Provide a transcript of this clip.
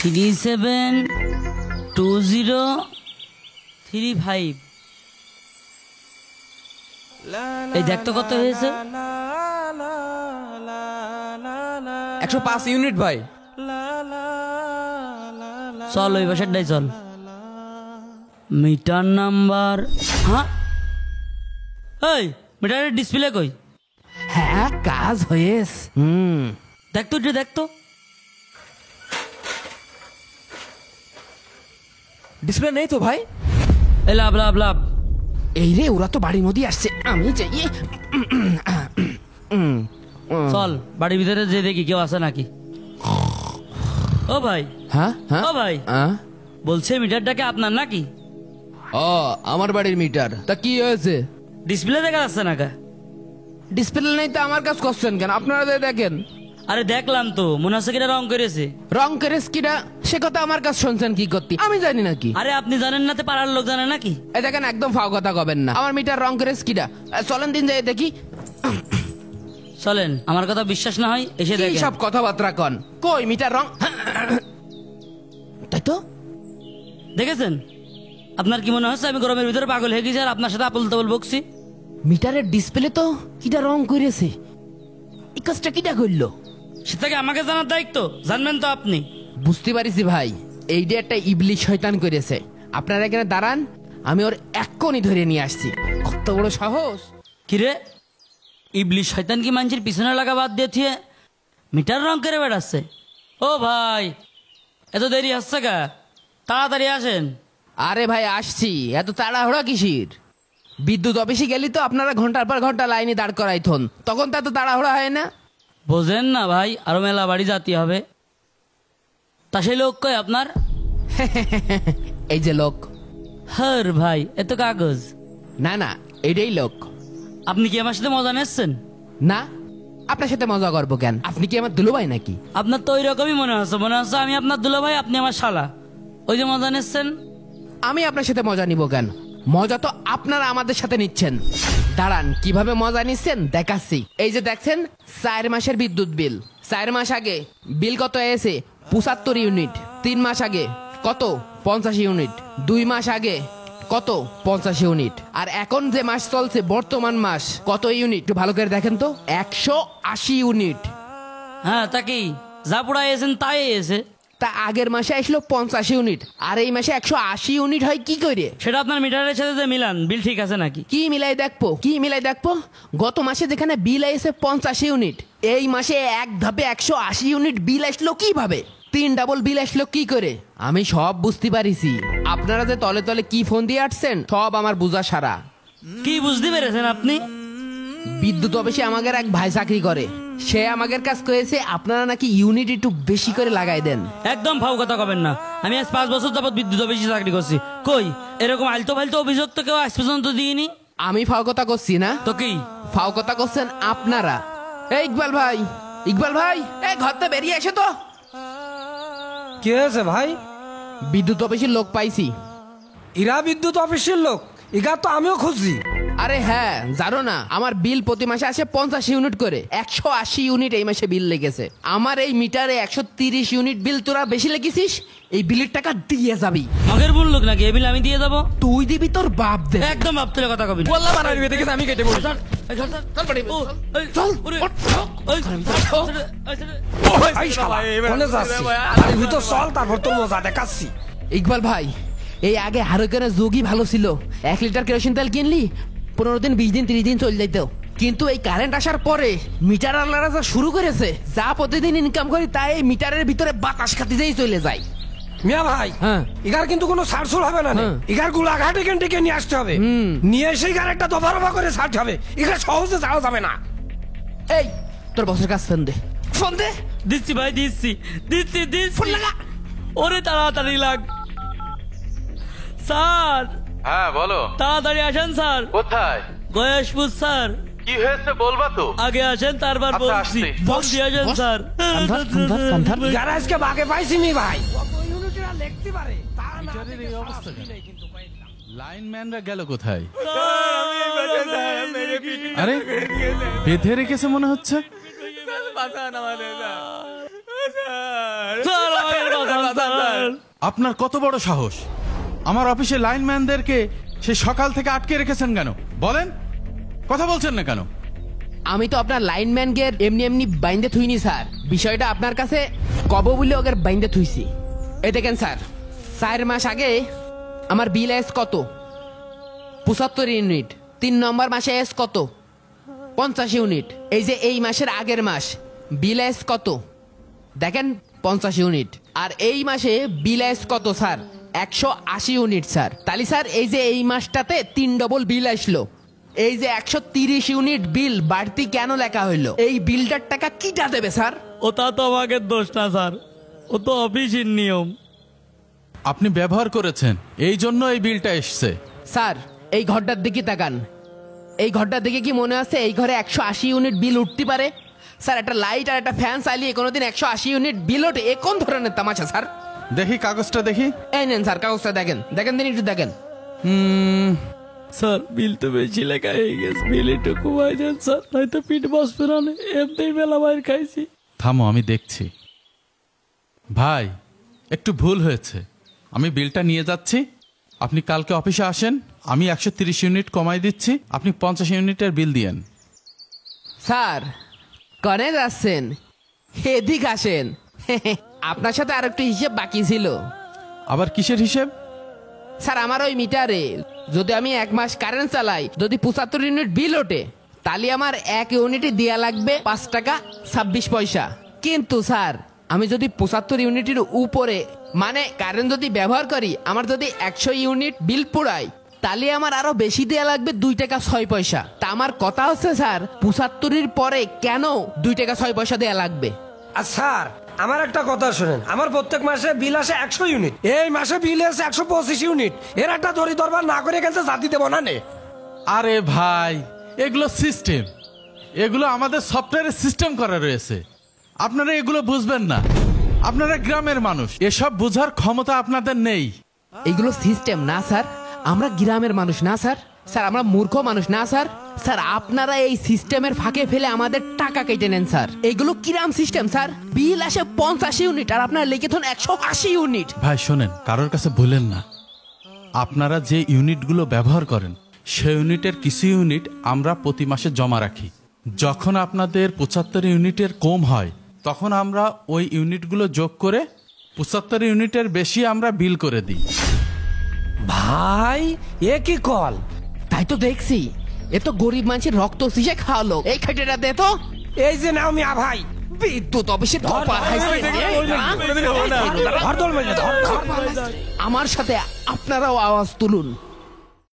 372035। এই দেখ তো কত হয়েছে। 105 ইউনিট ভাই। চল ওই বাসাটাই চল। মিটার নাম্বার, হ্যাঁ এই মিটারের ডিসপ্লে কই? হ্যাঁ কাজ হয়েছে। দেখ তো দেখ তো। ডিসপ্লে নেই তো ভাই। এই লাভ লাভ লাভ। এই রে ওরা তো বাড়ির মধ্যে আসছে, আমি যাই। চল বাড়ির ভিতরে যে দেখি কেউ আছে নাকি। ও ভাই, হ্যাঁ হ্যাঁ ও ভাই, বলছে মিটারটাকে আপনার নাকি? ও আমার বাড়ির মিটার, তা কি হয়েছে? ডিসপ্লে দেখা যাচ্ছে না কা? ডিসপ্লে নেই তো আমার কাজ করছেন কেন? আপনারা দেখেন। আরে দেখলাম তো, মনে হচ্ছে কিনা রং করেছে। রং করেছে কিনা সে কথা আমার কাজ শুনছেন কি করতে? আমি জানি নাকি? আরে আপনি জানেন না তো পাড়ার লোক জানে নাকি? এই দেখেন একদম ফাও কথা কবেন না। আমার মিটার রং করেছে কিনা, চলেন দিন যাই দেখি। চলেন, আমার কথা বিশ্বাস না হয় এসে কি দেখেন। সব কথাবার্তা কন? কই মিটার রং? তাই তো। দেখেছেন? আপনার কি মনে হচ্ছে আমি গরমের ভিতরে পাগল হয়ে গেছি আর আপনার সাথে আপল তাবল বকছি? মিটারের ডিসপ্লে তো কিটা রং করেছে, এই কাজটা কিটা করলো? সেটাকে আমাকে জানার দায়িত্ব, জানবেন তো আপনি। বুঝতে পারিছি ভাই, এইটা একটা ইবলিশ শয়তান করেছে। আপনারা এখানে দাঁড়ান, আমি ওর এক্ষুনি ধরে নিয়ে আসছি। কত বড় সাহস! কিরে, ইবলিশ শয়তান কি মানুষের পিছনে লাগা বাদ দিয়ে থিয়ে মিটার রং করে বেড়াচ্ছে? ও ভাই, এত দেরি হচ্ছে কা? তাড়াতাড়ি আসেন। আরে ভাই আসছি, এত তাড়াহুড়া কিসির? বিদ্যুৎ অফিসে গেলি তো আপনারা ঘন্টার পর ঘন্টা লাইনে দাঁড় করাইথন, তখন তো এত তাড়াহুড়া হয় না। বোঝেন না ভাই, আরো মেলা বাড়ি যেতে হবে। তা সেই লোক কই আপনার? এই যে লোক। হর ভাই, এত কাগজ? না না, এটাই লোক। আপনি কি আমার সাথে মজা নিচ্ছেন? না, আপনার সাথে মজা করবো কেন? আপনি কি আমার দুলুভাই নাকি? আপনার তো ওই রকমই মনে হচ্ছে, মনে হচ্ছে আমি আপনার দুলাভাই, আপনি আমার শালা। ওই যে মজা নিচ্ছেন। আমি আপনার সাথে মজা নিব কেন? মজা তো আপনারা আমাদের সাথে নিচ্ছেন। দাঁড়ান, কিভাবে মজা নিচ্ছেন দেখাচ্ছি। এই যে দেখছেন 4 মাসের বিদ্যুৎ বিল। 4 মাস আগে বিল কত এসে? 75 ইউনিট। 3 মাস আগে কত? 50 ইউনিট। 2 মাস আগে কত? 50 ইউনিট। আর এখন যে মাস চলছে বর্তমান মাস, কত ইউনিট একটু ভালো করে দেখেন তো? 180 ইউনিট। হ্যাঁ, তা কি যা পড়া এসেন তাই এসে? তা আগের মাসে আসলো 50 ইউনিট, আর এই মাসে 180 ইউনিট হয় কি করে? সেটা আপনার মিটারের সাথে যে মিলান, বিল ঠিক আছে নাকি? কি মিলাই দেখবো, কি মিলাই দেখবো? গত মাসে যেখানে বিল এসে 50 ইউনিট, এই মাসে এক ধাপে 180 ইউনিট বিল আসলো কিভাবে? 3 ডাবল বিল আসলো কি করে? আমি সব বুঝতে পারিছি। আপনারা যে তলে তলে কি ফোন দিয়ে আসছেন সব আমার বুঝা সারা। কি বুঝতে পেরেছেন আপনি? বিদ্যুৎ অফিসে আমাদের এক ভাই চাকরি করে, সে আমাদের কাজ করেছে আপনারা নাকি ইউনিট একটু বেশি করে লাগাই দেন। একদম ফাও কথা কবেন না। আমি আজ 5 বছর যাবত বিদ্যুৎ অফিসে চাকরি করছি, কই এরকম আলতো ফালতো অভিযোগ তো কেউ আজ পর্যন্ত দিইনি। আমি ফাও কথা করছি না তো কি ফাও কথা করছেন আপনারা? এই ইকবাল ভাই, ইকবাল ভাই, এই ঘর থেকে বেরিয়ে এসে তো। কি হয়েছে ভাই? বিদ্যুৎ অফিসের লোক পাইছি। ইরা বিদ্যুৎ অফিসের লোক? ইগা তো আমিও খুঁজছি। আরে হ্যাঁ, জানো না আমার বিল প্রতি মাসে আসে 50 ইউনিট করে। 180 ইউনিট এই মাসে বিল লেগেছে। আমার এই মিটারে 130 ইউনিট বিল তোরা বেশি লেগেছিস, এই বিলের টাকা দিয়ে যাবি। আগের বল লোক নাকি এই বিল আমি দিয়ে যাবো? তুই দিবি, তোর বাপ দে। একদম বাপ তুলে কথা কবি। বললাম বানাবি দেখে আমি কেটে পড়ি। চল এই শালা, কোনে যাচ্ছি? বাড়ির ভিতর চল, তারপর তোর মজা দেখাচ্ছি। ইকবাল ভাই, এই আগে হারকেনের যোগই ভালো ছিল। 1 লিটার কেরোসিন তেল কিনলি 15 দিন 20 দিন 30 দিন চলে যেত। কিন্তু এই কারেন্ট আসার পরে মিটার আলাদা যা শুরু করেছে, যা প্রতিদিন ইনকাম করি তাই এই মিটারের ভিতরে বাতাস খাতে যেই চলে যায়। মিয়া ভাই, হ্যাঁ। ইগার কিন্তু কোনো ছাড়ছুল হবে না। ইগার গুলা ঘাটে কেন নিয়ে আসতে হবে, নিয়ে এসে ইগার একটা দফা রফা করে ছাড়তে হবে। ইগার সহজে যাওয়া যাবে না। এই তোর বসের কাছে ফোন দে, ফোন দে। দিচ্ছি ভাই, দিচ্ছি দিচ্ছি দিচ্ছি। ফোন লাগা। ওরে তাড়াতাড়ি লাগ। স্যার। হ্যাঁ বলো। তাড়াতাড়ি আসেন স্যার। কোথায়? গয়েশপুর স্যার। কি হয়েছে বলবা তো? আগে আসেন, তারপর আচ্ছা, বলছি। আসছি। বস দিয়ে আসেন স্যার। ইগার আজকে বাগে পাইছি নি ভাই। লিখতে পারে লাইনম্যানরা গেল কোথায়? আরে বেঁধে রেখেছে মনে হচ্ছে। স্যার আমাকে আপনার কত বড় সাহস আমার অফিসে লাইনম্যানদেরকে সে সকাল থেকে আটকে রেখেছেন কেন বলেন, কথা বলছেন না কেন? আমি তো আপনার লাইনম্যান কে এমনি এমনি বাইন্দে থুইনি স্যার, বিষয়টা আপনার কাছে কব বলে ওকে বাইন্দে থুইছি। এই দেখেন স্যার, 4 মাস আগে আমার বিল এস কত? 75 ইউনিট। 3 নম্বর মাসে এস কত? 50 ইউনিট। এই যে এই মাসের আগের মাস বিল এস কত? দেখেন 50 ইউনিট। আর এই মাসে বিল এস কত স্যার? 180 unit sir. তাহলে স্যার এই যে এই মাসটাতে 3 ডবল বিল আসলো। এই যে 130 ইউনিট বিল বাড়তি কেন লেখা হইলো? এই বিলটার টাকা কিটা দেবে স্যার? ওটা তো আমাকে দোষ না স্যার, ও তো অফিসের নিয়ম। আপনি ব্যবহার করেছেন, এই জন্য এই বিলটা এসছে। স্যার এই ঘরটার দিকে তাকান, এই ঘরটার দিকে কি মনে আছে এই ঘরে 180 ইউনিট বিল উঠতে পারে? স্যার একটা লাইট আর একটা ফ্যান চালিয়ে কোনোদিন 180 ইউনিট বিল ওঠে? এ কোন ধরনের তামাশা স্যার? দেখি কাগজটা দেখি। এই নেন স্যার কাগজটা দেখেন, দেখেন দিন একটু দেখেন। স্যার বিল তো বেশি লেখা হয়ে গেছে, বিল একটু কমাই দেন স্যার, নয়তো পিঠ বসবে না, এমনি বেলা বাইর খাইছি। থামো, আমি দেখছি। ভাই একটু ভুল হয়েছে, আমি বিলটা নিয়ে যাচ্ছি। আপনি কালকে অফিসে আসেন, আমি 130 ইউনিট কমাই দিচ্ছি, আপনি 50 ইউনিটের বিল দিয়েন। স্যার কনে যাচ্ছেন? এদিক আসেন। আপনার সাথে আর একটু হিসেব বাকি ছিল। আবার কিসের হিসেব? স্যার আমার ওই মিটারে যদি আমি 1 মাস কারেন্ট চালাই, যদি 75 ইউনিট বিল ওঠে, তাহলে আমার 1 ইউনিটে দেয়া লাগবে 5 টাকা 26 পয়সা। কিন্তু স্যার আমি যদি 75 ইউনিটের উপরে মানে কারেন্ট যদি ব্যবহার করি, আমার যদি 100 ইউনিট বিল পোড়াই, তাহলে আমার আরো বেশি দেয়া লাগবে 2 টাকা 6 পয়সা। তা আমার কথা হচ্ছে স্যার 75-এর পরে কেন 2 টাকা 6 পয়সা দেয়া লাগবে? আর স্যার আমার একটা কথা শোনেন, আমার প্রত্যেক মাসে বিল আসে 100 ইউনিট, এই মাসে বিল আসে 125 ইউনিট। এর একটা দড়ি দরবার না করে এখানে জাতি দেবো না নে। আরে ভাই এগুলো সিস্টেম, এগুলো আমাদের সফটওয়্যারের সিস্টেম করা রয়েছে, আপনারা এগুলো বুঝবেন না। আপনারা গ্রামের মানুষ, এসব বোঝার ক্ষমতা আপনাদের নেই। এগুলো সিস্টেম না স্যার, আমরা গ্রামের মানুষ না স্যার, স্যার আমরা মূর্খ মানুষ না স্যার। স্যার আপনারা এই সিস্টেমের ফাঁকে ফেলে আমাদের টাকা কেটে নেন স্যার। এগুলো কিরাম সিস্টেম স্যার? বিল আসে 50 ইউনিট আর আপনারা লিখে থন 180 ইউনিট। ভাই শোনেন, কারোর কাছে বলেন না। আপনারা যে ইউনিটগুলো ব্যবহার করেন সেই ইউনিটের কিছু ইউনিট আমরা প্রতি মাসে জমা রাখি। যখন আপনাদের 75 ইউনিটের কম হয়, তখন আমরা ওই ইউনিটগুলো যোগ করে 75 ইউনিটের বেশি আমরা বিল করে দিই। ভাই এ কি কল? তাই তো দেখছি, এ তো গরিব মানুষের রক্ত শিশে খাওয়ালো। এই খাইটেটা দে তো। এই যে নাও মিয়া ভাই, বিদ্যুৎ অফিসের কপার খাইছে। ধর দোল মেরে ধর। আমার সাথে আপনারাও আওয়াজ তুলুন।